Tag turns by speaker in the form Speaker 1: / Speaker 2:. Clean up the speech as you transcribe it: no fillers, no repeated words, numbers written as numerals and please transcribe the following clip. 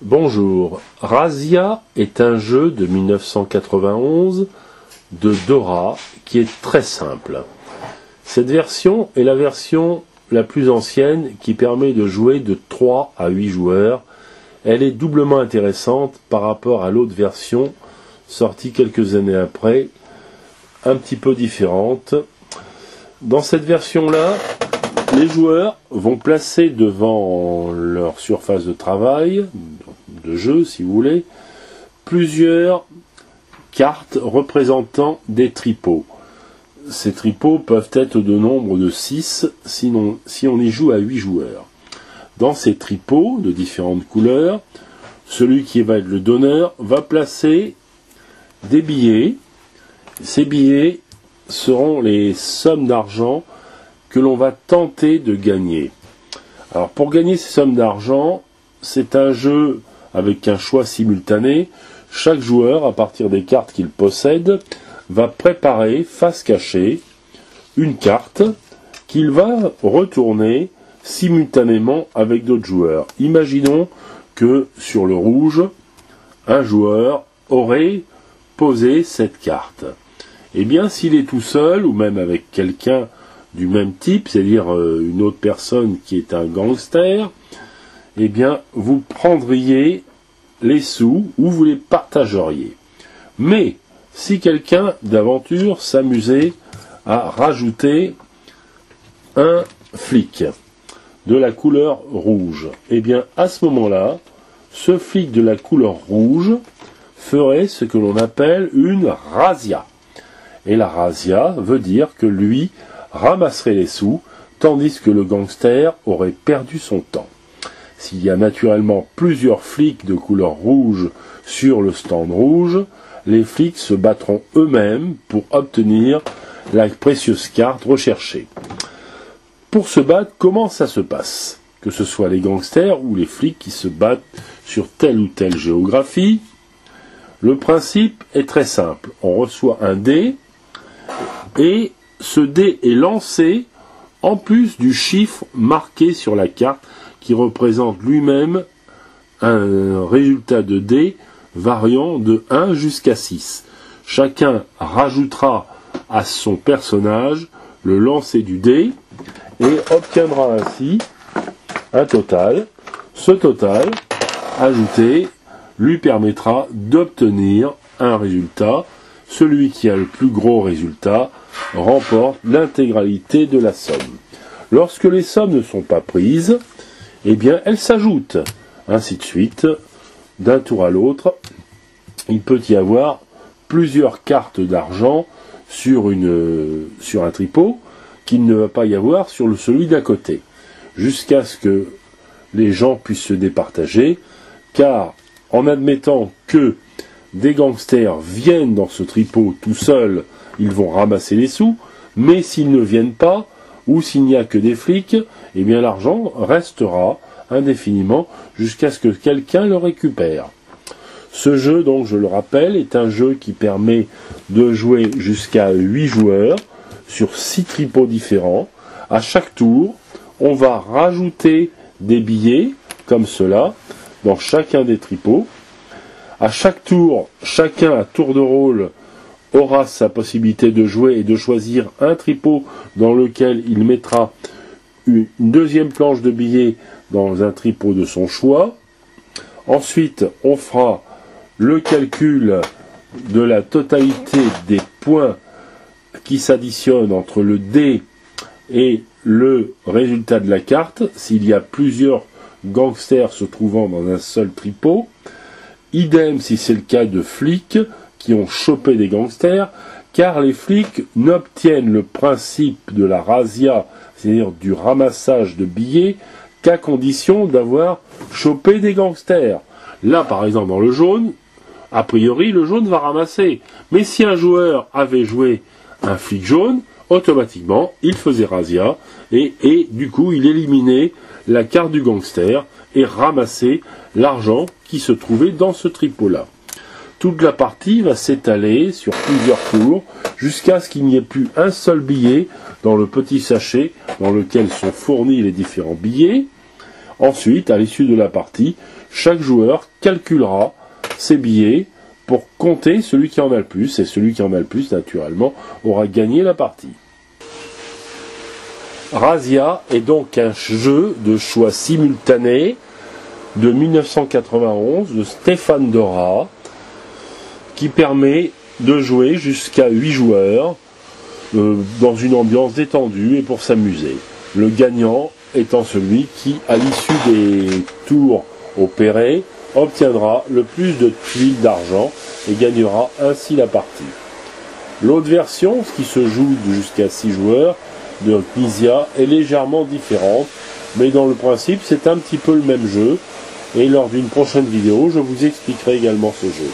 Speaker 1: Bonjour, Razia est un jeu de 1991 de Dora qui est très simple. Cette version est la version la plus ancienne qui permet de jouer de 3 à 8 joueurs. Elle est doublement intéressante par rapport à l'autre version sortie quelques années après, un petit peu différente. Dans cette version-là, les joueurs vont placer devant leur surface de travail, de jeu si vous voulez, plusieurs cartes représentant des tripots. Ces tripots peuvent être de nombre de 6 si on y joue à 8 joueurs. Dans ces tripots de différentes couleurs, celui qui va être le donneur va placer des billets. Ces billets seront les sommes d'argent que l'on va tenter de gagner. Alors pour gagner ces sommes d'argent, c'est un jeu avec un choix simultané. Chaque joueur, à partir des cartes qu'il possède, va préparer face cachée une carte qu'il va retourner simultanément avec d'autres joueurs. Imaginons que sur le rouge, un joueur aurait posé cette carte. Eh bien, s'il est tout seul, ou même avec quelqu'un du même type, c'est-à-dire une autre personne qui est un gangster, eh bien, vous prendriez les sous ou vous les partageriez. Mais, si quelqu'un d'aventure s'amusait à rajouter un flic de la couleur rouge, eh bien, à ce moment-là, ce flic de la couleur rouge ferait ce que l'on appelle une razzia. Et la razzia veut dire que lui ramasserait les sous, tandis que le gangster aurait perdu son temps. S'il y a naturellement plusieurs flics de couleur rouge sur le stand rouge, les flics se battront eux-mêmes pour obtenir la précieuse carte recherchée. Pour se battre, comment ça se passe? Que ce soit les gangsters ou les flics qui se battent sur telle ou telle géographie, le principe est très simple. On reçoit un dé, et ce dé est lancé en plus du chiffre marqué sur la carte qui représente lui-même un résultat de dé variant de 1 jusqu'à 6. Chacun rajoutera à son personnage le lancer du dé et obtiendra ainsi un total. Ce total ajouté lui permettra d'obtenir un résultat. Celui qui a le plus gros résultat remporte l'intégralité de la somme. Lorsque les sommes ne sont pas prises, eh bien elles s'ajoutent. Ainsi de suite, d'un tour à l'autre, il peut y avoir plusieurs cartes d'argent sur un tripot qu'il ne va pas y avoir sur celui d'à côté, jusqu'à ce que les gens puissent se départager, car en admettant que des gangsters viennent dans ce tripot tout seuls, ils vont ramasser les sous, mais s'ils ne viennent pas, ou s'il n'y a que des flics, eh bien l'argent restera indéfiniment jusqu'à ce que quelqu'un le récupère. Ce jeu, donc je le rappelle, est un jeu qui permet de jouer jusqu'à 8 joueurs sur 6 tripots différents. À chaque tour, on va rajouter des billets, comme cela, dans chacun des tripots. À chaque tour, chacun à tour de rôle aura sa possibilité de jouer et de choisir un tripot dans lequel il mettra une deuxième planche de billets dans un tripot de son choix. Ensuite, on fera le calcul de la totalité des points qui s'additionnent entre le dé et le résultat de la carte, s'il y a plusieurs gangsters se trouvant dans un seul tripot. Idem si c'est le cas de flics qui ont chopé des gangsters, car les flics n'obtiennent le principe de la razzia, c'est-à-dire du ramassage de billets, qu'à condition d'avoir chopé des gangsters. Là, par exemple, dans le jaune, a priori, le jaune va ramasser. Mais si un joueur avait joué un flic jaune, automatiquement, il faisait razzia, et du coup, il éliminait la carte du gangster et ramassait l'argent qui se trouvait dans ce tripot-là. Toute la partie va s'étaler sur plusieurs tours jusqu'à ce qu'il n'y ait plus un seul billet dans le petit sachet dans lequel sont fournis les différents billets. Ensuite, à l'issue de la partie, chaque joueur calculera ses billets pour compter celui qui en a le plus, et celui qui en a le plus, naturellement, aura gagné la partie. Razia est donc un jeu de choix simultané de 1991 de Stéphane Dora qui permet de jouer jusqu'à 8 joueurs dans une ambiance détendue et pour s'amuser. Le gagnant étant celui qui, à l'issue des tours opérés, obtiendra le plus de tuiles d'argent et gagnera ainsi la partie. L'autre version, ce qui se joue jusqu'à 6 joueurs, de Knizia, est légèrement différente, mais dans le principe c'est un petit peu le même jeu, et lors d'une prochaine vidéo je vous expliquerai également ce jeu.